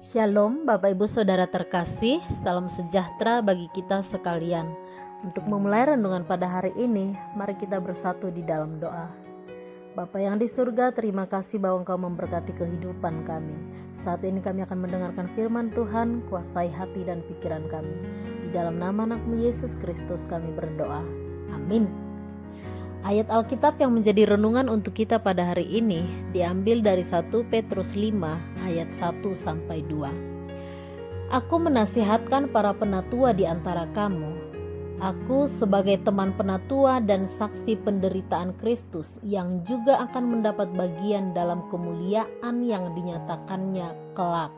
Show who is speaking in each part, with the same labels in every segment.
Speaker 1: Shalom Bapak Ibu Saudara terkasih, salam sejahtera bagi kita sekalian. Untuk memulai renungan pada hari ini, mari kita bersatu di dalam doa. Bapa yang di surga, terima kasih bahwa Engkau memberkati kehidupan kami. Saat ini kami akan mendengarkan firman Tuhan, kuasai hati dan pikiran kami. Di dalam nama Anak-Mu Yesus Kristus kami berdoa. Amin. Ayat Alkitab yang menjadi renungan untuk kita pada hari ini diambil dari 1 Petrus 5 ayat 1-2. Aku menasihatkan para penatua di antara kamu. Aku sebagai teman penatua dan saksi penderitaan Kristus yang juga akan mendapat bagian dalam kemuliaan yang dinyatakannya kelak.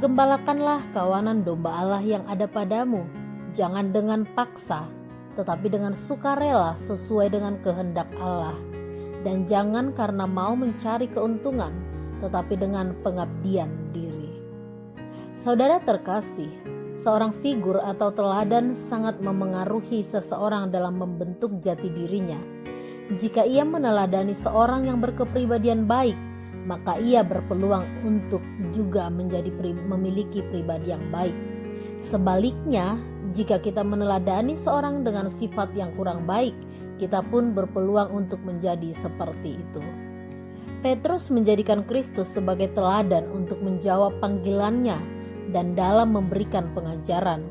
Speaker 1: Gembalakanlah kawanan domba Allah yang ada padamu, jangan dengan paksa, tetapi dengan sukarela sesuai dengan kehendak Allah. Dan jangan karena mau mencari keuntungan, tetapi dengan pengabdian diri. Saudara terkasih, seorang figur atau teladan sangat memengaruhi seseorang dalam membentuk jati dirinya. Jika ia meneladani seorang yang berkepribadian baik, maka ia berpeluang untuk juga memiliki pribadi yang baik. Sebaliknya, jika kita meneladani seorang dengan sifat yang kurang baik, kita pun berpeluang untuk menjadi seperti itu. Petrus menjadikan Kristus sebagai teladan untuk menjawab panggilannya dan dalam memberikan pengajaran.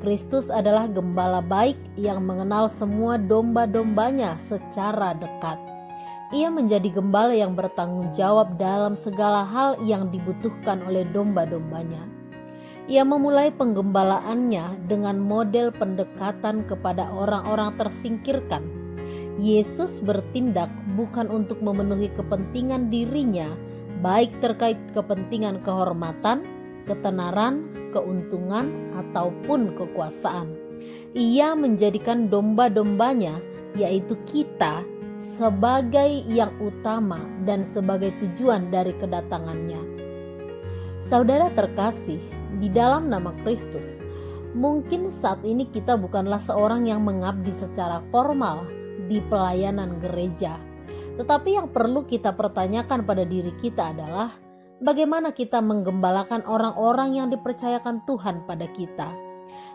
Speaker 1: Kristus adalah gembala baik yang mengenal semua domba-dombanya secara dekat. Ia menjadi gembala yang bertanggung jawab dalam segala hal yang dibutuhkan oleh domba-dombanya. Ia memulai penggembalaannya dengan model pendekatan kepada orang-orang tersingkirkan. Yesus bertindak bukan untuk memenuhi kepentingan dirinya, baik terkait kepentingan kehormatan, ketenaran, keuntungan, ataupun kekuasaan. Ia menjadikan domba-dombanya, yaitu kita, sebagai yang utama dan sebagai tujuan dari kedatangannya. Saudara terkasih, di dalam nama Kristus, mungkin saat ini kita bukanlah seorang yang mengabdi secara formal di pelayanan gereja. Tetapi yang perlu kita pertanyakan pada diri kita adalah bagaimana kita menggembalakan orang-orang yang dipercayakan Tuhan pada kita.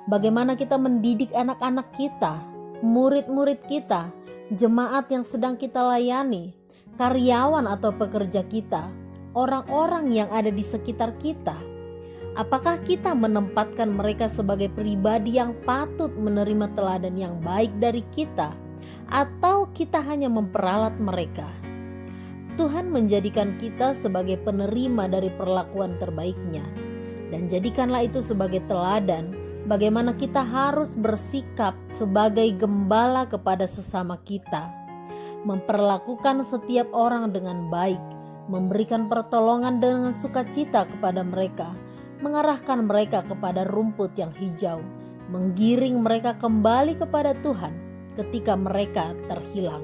Speaker 1: Bagaimana kita mendidik anak-anak kita, murid-murid kita, jemaat yang sedang kita layani, karyawan atau pekerja kita, orang-orang yang ada di sekitar kita. Apakah kita menempatkan mereka sebagai pribadi yang patut menerima teladan yang baik dari kita, atau kita hanya memperalat mereka? Tuhan menjadikan kita sebagai penerima dari perlakuan terbaiknya, dan jadikanlah itu sebagai teladan bagaimana kita harus bersikap sebagai gembala kepada sesama kita, memperlakukan setiap orang dengan baik, memberikan pertolongan dengan sukacita kepada mereka, mengarahkan mereka kepada rumput yang hijau, menggiring mereka kembali kepada Tuhan ketika mereka terhilang.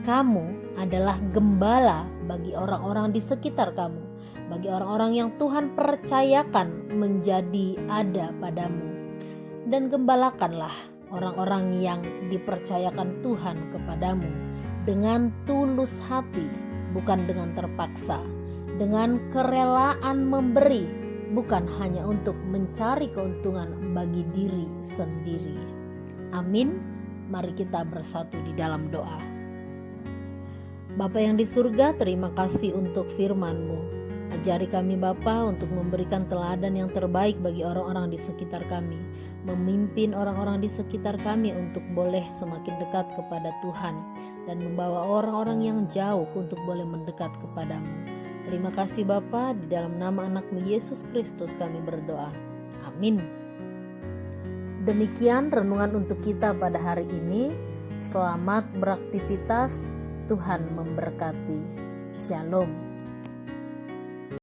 Speaker 1: Kamu adalah gembala bagi orang-orang di sekitar kamu, bagi orang-orang yang Tuhan percayakan menjadi ada padamu. Dan gembalakanlah orang-orang yang dipercayakan Tuhan kepadamu dengan tulus hati, bukan dengan terpaksa, dengan kerelaan memberi, bukan hanya untuk mencari keuntungan bagi diri sendiri. Amin. Mari kita bersatu di dalam doa. Bapa yang di surga, terima kasih untuk firman-Mu. Ajari kami Bapa untuk memberikan teladan yang terbaik bagi orang-orang di sekitar kami, memimpin orang-orang di sekitar kami untuk boleh semakin dekat kepada Tuhan, dan membawa orang-orang yang jauh untuk boleh mendekat kepadamu. Terima kasih Bapa, di dalam nama Anak-Mu Yesus Kristus kami berdoa. Amin. Demikian renungan untuk kita pada hari ini. Selamat beraktivitas, Tuhan memberkati. Shalom.